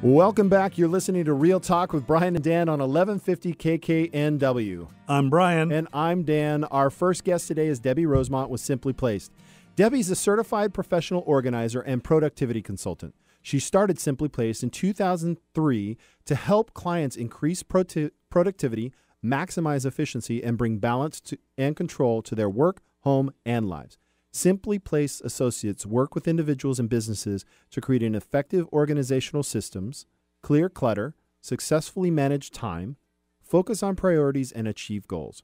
Welcome back. You're listening to Real Talk with Brian and Dan on 1150 KKNW. I'm Brian. And I'm Dan. Our first guest today is Debbie Rosemont with Simply Placed. Debbie's a certified professional organizer and productivity consultant. She started Simply Placed in 2003 to help clients increase productivity, maximize efficiency, and bring balance and control to their work, home, and lives. Simply Placed associates work with individuals and businesses to create an effective organizational systems, clear clutter, successfully manage time, focus on priorities, and achieve goals.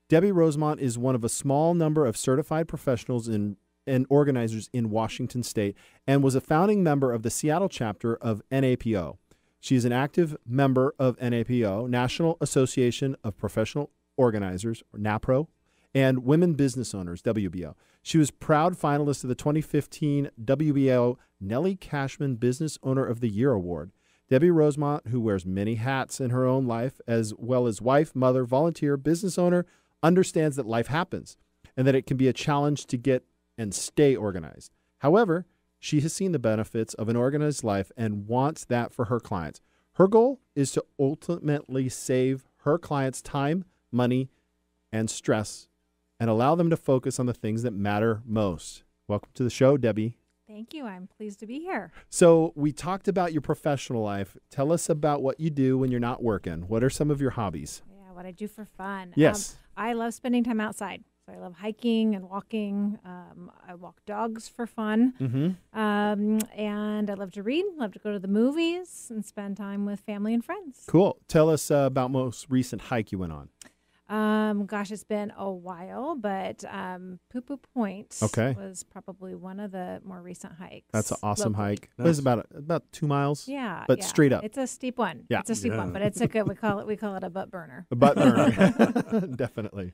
Debbie Rosemont is one of a small number of certified professionals and organizers in Washington State and was a founding member of the Seattle chapter of NAPO. She is an active member of NAPO, National Association of Professional Organizers, or NAPRO, and Women Business Owners, WBO. She was proud finalist of the 2015 WBO Nellie Cashman Business Owner of the Year Award. Debbie Rosemont, who wears many hats in her own life, as well as wife, mother, volunteer, business owner, understands that life happens and that it can be a challenge to get and stay organized. However, she has seen the benefits of an organized life and wants that for her clients. Her goal is to ultimately save her clients time, money, and stress and allow them to focus on the things that matter most. Welcome to the show, Debbie. Thank you. I'm pleased to be here. So we talked about your professional life. Tell us about what you do when you're not working. What are some of your hobbies? Yeah, what I do for fun. Yes. I love spending time outside. So I love hiking and walking. I walk dogs for fun. And I love to read, love to go to the movies and spend time with family and friends. Cool. Tell us about most recent hike you went on. Gosh, it's been a while, but Poo-Poo Point was probably one of the more recent hikes. That's an awesome locally. hike. It was about 2 miles. Yeah, but straight up. It's a steep one. Yeah. It's a steep one, but it's a good. We call it a butt burner. A butt burner, definitely.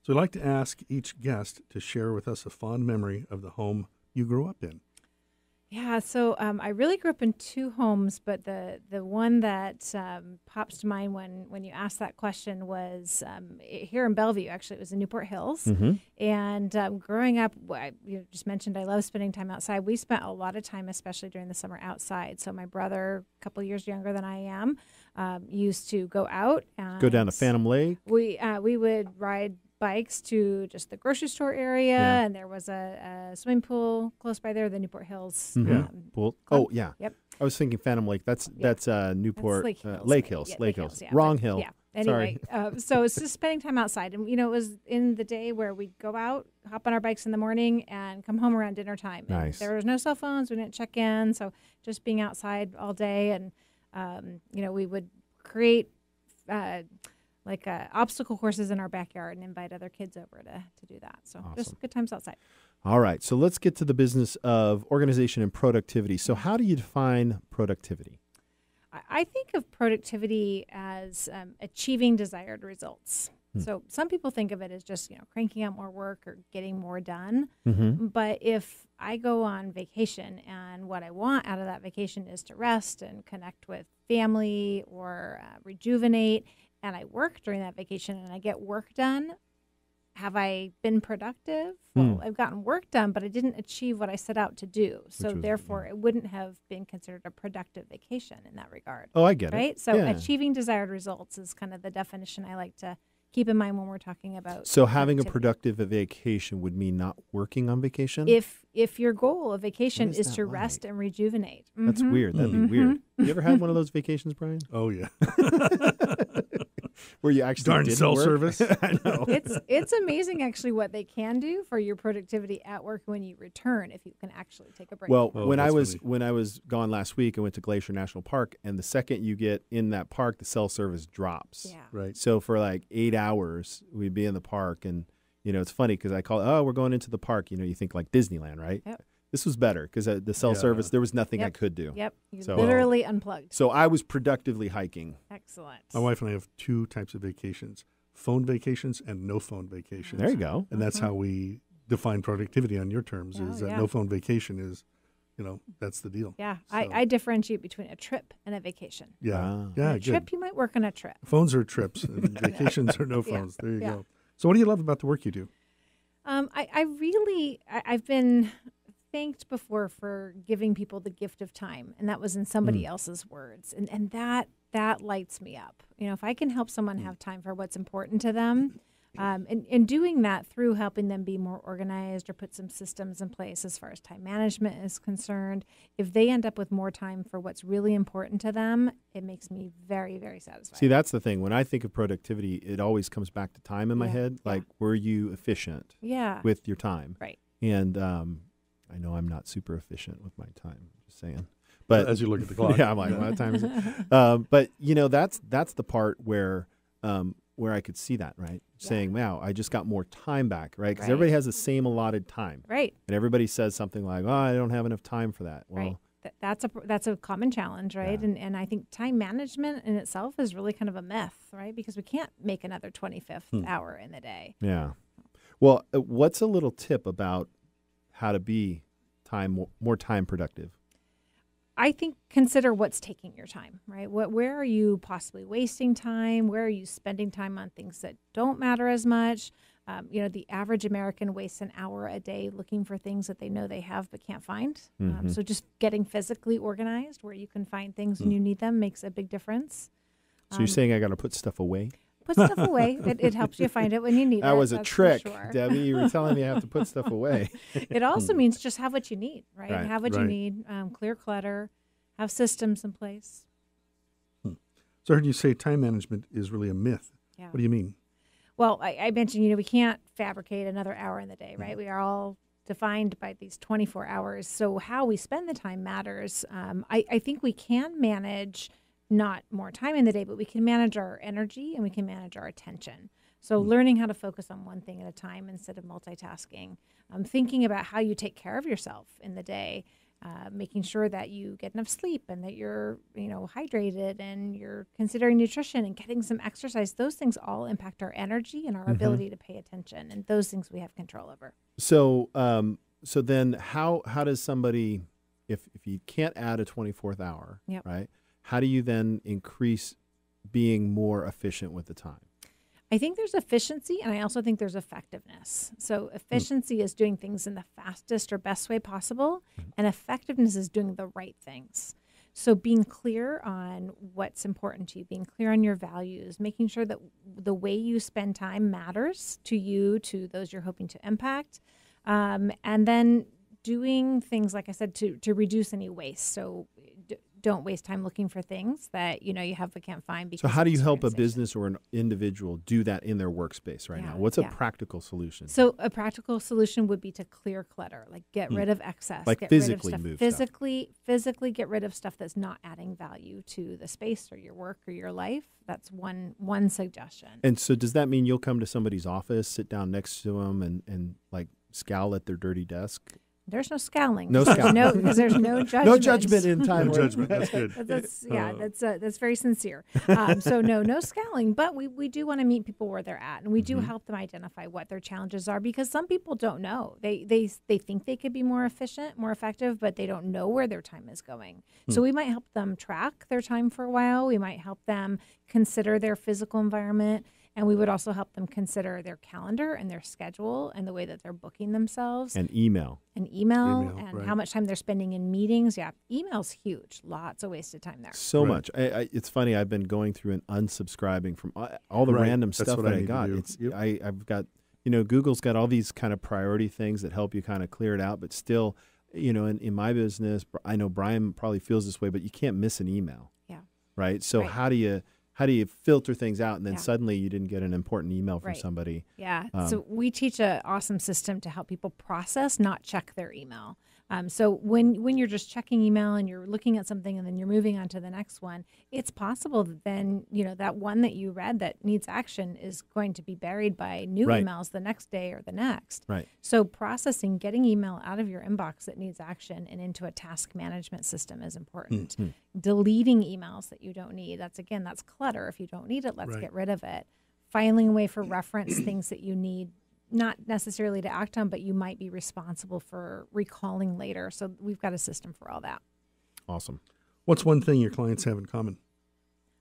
So I'd like to ask each guest to share with us a fond memory of the home you grew up in. Yeah, so I really grew up in two homes, but the one that pops to mind when you asked that question was here in Bellevue. Actually, it was in Newport Hills. And growing up, you just mentioned I love spending time outside. We spent a lot of time, especially during the summer, outside. So my brother, a couple years younger than I am, used to go out. And go down to Phantom Lake. We would ride bikes to just the grocery store area, and there was a swimming pool close by there, the Newport Hills pool. Club. Oh, yeah. Yep. I was thinking Phantom Lake. That's Newport. That's Lake Hills. Yeah, Lake Hills. Yeah. Wrong hill. Yeah. Anyway, so it's just spending time outside. And, it was in the day where we'd go out, hop on our bikes in the morning, and come home around dinner time. And nice. there was no cell phones. We didn't check in. So just being outside all day. And, we would create obstacle courses in our backyard and invite other kids over to do that. So awesome. Just good times outside. All right. So let's get to the business of organization and productivity. So how do you define productivity? I think of productivity as achieving desired results. So some people think of it as just, cranking out more work or getting more done. But if I go on vacation and what I want out of that vacation is to rest and connect with family or rejuvenate, and I work during that vacation and I get work done, have I been productive? Well, I've gotten work done, but I didn't achieve what I set out to do. So therefore, it wouldn't have been considered a productive vacation in that regard. Oh, I get it. Right? So achieving desired results is kind of the definition I like to keep in mind when we're talking about. So having a productive vacation would mean not working on vacation? If your goal of vacation is to rest and rejuvenate. That's weird. That'd be weird. You ever had one of those vacations, Brian? Oh, yeah. Where you actually did cell work? service. I know. It's amazing actually what they can do for your productivity at work when you return if you can actually take a break. Well, when I was gone last week, I went to Glacier National Park, and the second you get in that park, the cell service drops. Yeah. Right. So for like 8 hours, we'd be in the park, and it's funny because I call it, we're going into the park. You think like Disneyland, right? Yep. This was better because the cell service, there was nothing I could do. Yep. You literally unplugged. So I was productively hiking. Excellent. My wife and I have two types of vacations: phone vacations and no phone vacations. There you go. And that's how we define productivity on your terms. Is that no phone vacation is, that's the deal. Yeah, So, I differentiate between a trip and a vacation. Yeah, A good. trip, you might work on a trip. Phones are trips, and vacations are no phones. There you go. So what do you love about the work you do? I've been thanked before for giving people the gift of time, and that was in somebody else's words, and that lights me up. If I can help someone have time for what's important to them, and doing that through helping them be more organized or put some systems in place as far as time management is concerned, if they end up with more time for what's really important to them, it makes me very, very satisfied. See, that's the thing. When I think of productivity, it always comes back to time in my head. Like, were you efficient with your time? Right. And I know I'm not super efficient with my time, just saying. But as you look at the clock. Yeah, I'm like, what time is it? But, that's the part where I could see that, right? Saying, wow, I just got more time back, right? Because everybody has the same allotted time. Right. And everybody says something like, oh, I don't have enough time for that. Well, that's a common challenge, right? Yeah. And I think time management in itself is really kind of a myth, right? Because we can't make another 25th hour in the day. Yeah. Well, what's a little tip about how to be more time productive? I think consider what's taking your time, right? Where are you possibly wasting time? Where are you spending time on things that don't matter as much? The average American wastes an hour a day looking for things that they know they have but can't find. So just getting physically organized where you can find things when you need them makes a big difference. So you're saying I got to put stuff away? Put stuff away. It helps you find it when you need it. That was a trick, sure. Debbie. You were telling me I have to put stuff away. It also means just have what you need, right? Right. Have what you need. Clear clutter. Have systems in place. So I heard you say time management is really a myth. Yeah. What do you mean? Well, I mentioned, we can't fabricate another hour in the day, right? We are all defined by these 24 hours. So how we spend the time matters. I think we can manage not more time in the day, but we can manage our energy and we can manage our attention. So learning how to focus on one thing at a time instead of multitasking. Thinking about how you take care of yourself in the day. Making sure that you get enough sleep and that you're, hydrated and you're considering nutrition and getting some exercise. Those things all impact our energy and our ability to pay attention, and those things we have control over. So, so then how does somebody, if you can't add a 24th hour, right? How do you then increase being more efficient with the time? I think there's efficiency, and I also think there's effectiveness. So efficiency is doing things in the fastest or best way possible, and effectiveness is doing the right things. So being clear on what's important to you, being clear on your values, making sure that the way you spend time matters to you, to those you're hoping to impact, and then doing things, like I said, to reduce any waste. So don't waste time looking for things that you have but can't find. So how do you help a business or an individual do that in their workspace right now? What's a practical solution? So a practical solution would be to clear clutter, like get rid of excess, like get physically rid of move physically get rid of stuff that's not adding value to the space or your work or your life. That's one suggestion. And so does that mean you'll come to somebody's office, sit down next to them, and like scowl at their dirty desk? There's no scowling. No scowling. Because there's no judgment. No judgment in time. No judgment. That's good. That's very sincere. So no scowling. But we do want to meet people where they're at, and we do help them identify what their challenges are, because some people don't know. They think they could be more efficient, more effective, but they don't know where their time is going. So we might help them track their time for a while. We might help them consider their physical environment. And we would also help them consider their calendar and their schedule and the way that they're booking themselves. And email. And Right. how much time they're spending in meetings. Yeah, email's huge. Lots of wasted time there. So much. It's funny. I've been going through and unsubscribing from all the random That's stuff what that I I need to got. do. I've got, Google's got all these kind of priority things that help you kind of clear it out. But still, in my business, I know Brian probably feels this way, but you can't miss an email. Yeah. Right. So how do you filter things out, and then suddenly you didn't get an important email from somebody? Yeah. So we teach an awesome system to help people process, not check their email. So when you're just checking email and you're looking at something and then you're moving on to the next one, it's possible that then, that one that you read that needs action is going to be buried by new emails the next day or the next. Right. So processing, getting email out of your inbox that needs action and into a task management system is important. Deleting emails that you don't need. That's clutter. If you don't need it, let's get rid of it. Filing a way for reference things that you need, not necessarily to act on, but you might be responsible for recalling later. So we've got a system for all that. Awesome. What's one thing your clients have in common?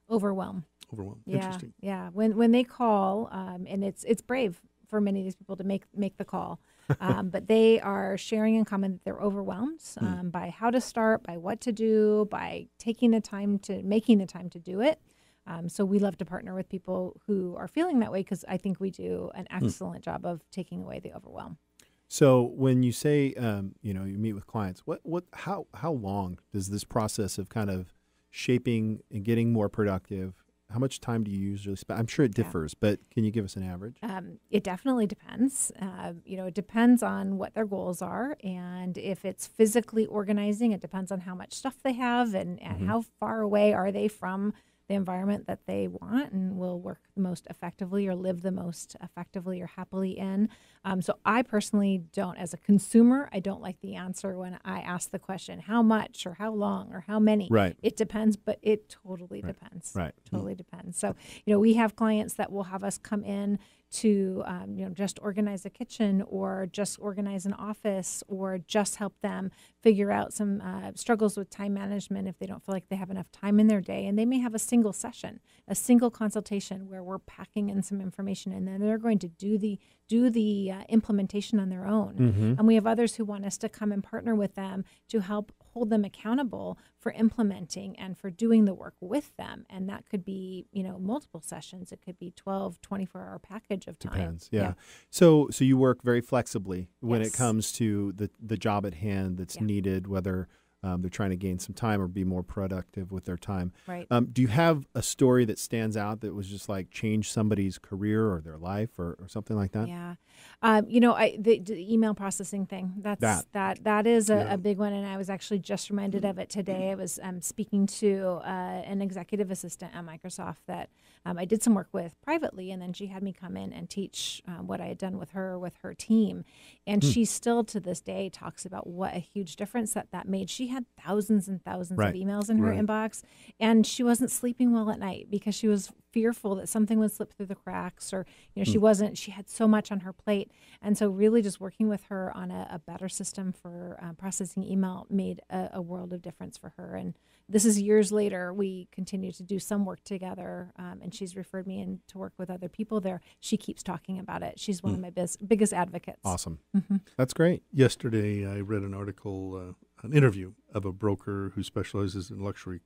Overwhelm. Overwhelm. Yeah, Interesting. yeah. When they call, and it's brave for many of these people to make the call. But they are sharing in common that they're overwhelmed by how to start, by what to do, by making the time to do it. So we love to partner with people who are feeling that way, because I think we do an excellent job of taking away the overwhelm. So when you say, you meet with clients, how long does this process of kind of shaping and getting more productive, how much time do you usually spend? I'm sure it differs, but can you give us an average? It definitely depends. It depends on what their goals are. And if it's physically organizing, it depends on how much stuff they have and how far away are they from the environment that they want and will work the most effectively or live the most effectively or happily in. So I personally don't, as a consumer, I don't like the answer when I ask the question, how much or how long or how many. Right. It depends, but it totally depends. Right. Totally depends. So, we have clients that will have us come in to, just organize a kitchen or just organize an office or just help them figure out some struggles with time management if they don't feel like they have enough time in their day. And they may have a single session, a single consultation where we're packing in some information, and then they're going to do the implementation on their own. And we have others who want us to come and partner with them to help hold them accountable for implementing and for doing the work with them. And that could be, multiple sessions. It could be 12, 24-hour package of time. Depends, yeah. So you work very flexibly when it comes to the job at hand that's needed, whether they're trying to gain some time or be more productive with their time. Right. Do you have a story that stands out that was just like changed somebody's career or their life or something like that? Yeah. The email processing thing, that is a big one. And I was actually just reminded of it today. I was speaking to an executive assistant at Microsoft that I did some work with privately, and then she had me come in and teach what I had done with her team. And she still to this day talks about what a huge difference that made. She had thousands and thousands of emails in her inbox, and she wasn't sleeping well at night because she was fearful that something would slip through the cracks, or she had so much on her plate. And so really just working with her on a better system for processing email made a world of difference for her. And this is years later. We continue to do some work together, and she's referred me in to work with other people there. She keeps talking about it. She's one of my biggest advocates. Awesome. That's great. Yesterday, I read an article, an interview of a broker who specializes in luxury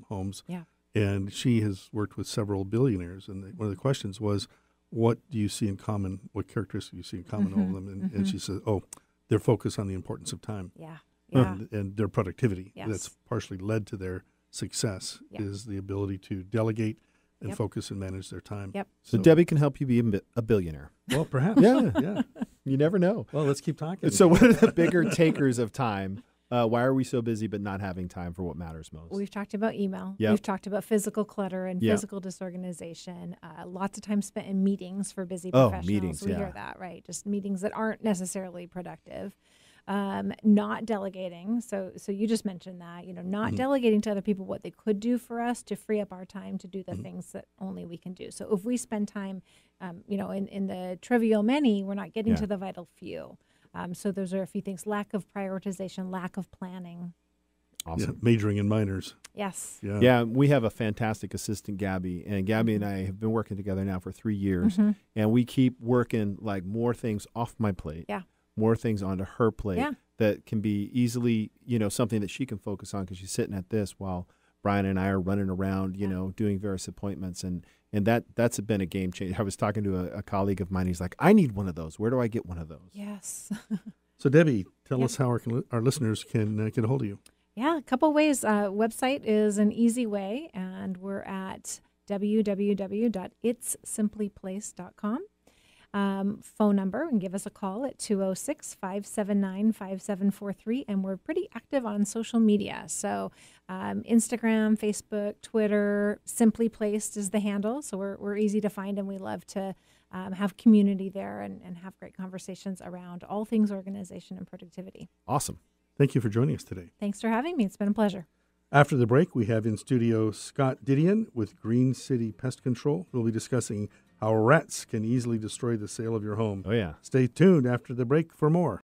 homes. Yeah. And she has worked with several billionaires. And one of the questions was, what do you see in common? What characteristics do you see in common in all of them? And she said, their focus on the importance of time. Yeah. And their productivity. Yes. That's partially led to their success, is the ability to delegate and focus and manage their time. Yep. So Debbie can help you be a billionaire. Well, perhaps. Yeah. You never know. Well, let's keep talking. So what are the bigger takers of time? Why are we so busy but not having time for what matters most? We've talked about email. Yep. We've talked about physical clutter and physical disorganization. Lots of time spent in meetings for busy professionals. Meetings, we hear that, right? Just meetings that aren't necessarily productive. Not delegating. So you just mentioned that, not delegating to other people what they could do for us to free up our time to do the things that only we can do. So if we spend time, in the trivial many, we're not getting to the vital few. So those are a few things: lack of prioritization, lack of planning. Awesome. Yeah, majoring in minors. Yes. Yeah, we have a fantastic assistant, Gabby, and Gabby and I have been working together now for 3 years, and we keep working like more things off my plate, more things onto her plate that can be easily, something that she can focus on because she's sitting at this while Brian and I are running around, doing various appointments, and that's been a game changer. I was talking to a colleague of mine. He's like, I need one of those. Where do I get one of those? Yes. So Debbie, tell us how our listeners can get a hold of you. Yeah, a couple ways. Website is an easy way, and we're at www.itssimplyplace.com. Phone number, and give us a call at 206-579-5743. And we're pretty active on social media. So Instagram, Facebook, Twitter, Simply Placed is the handle. So we're easy to find, and we love to have community there and have great conversations around all things organization and productivity. Awesome. Thank you for joining us today. Thanks for having me. It's been a pleasure. After the break, we have in studio Scott Didion with Green City Pest Control. We'll be discussing how rats can easily destroy the sale of your home. Oh, yeah. Stay tuned after the break for more.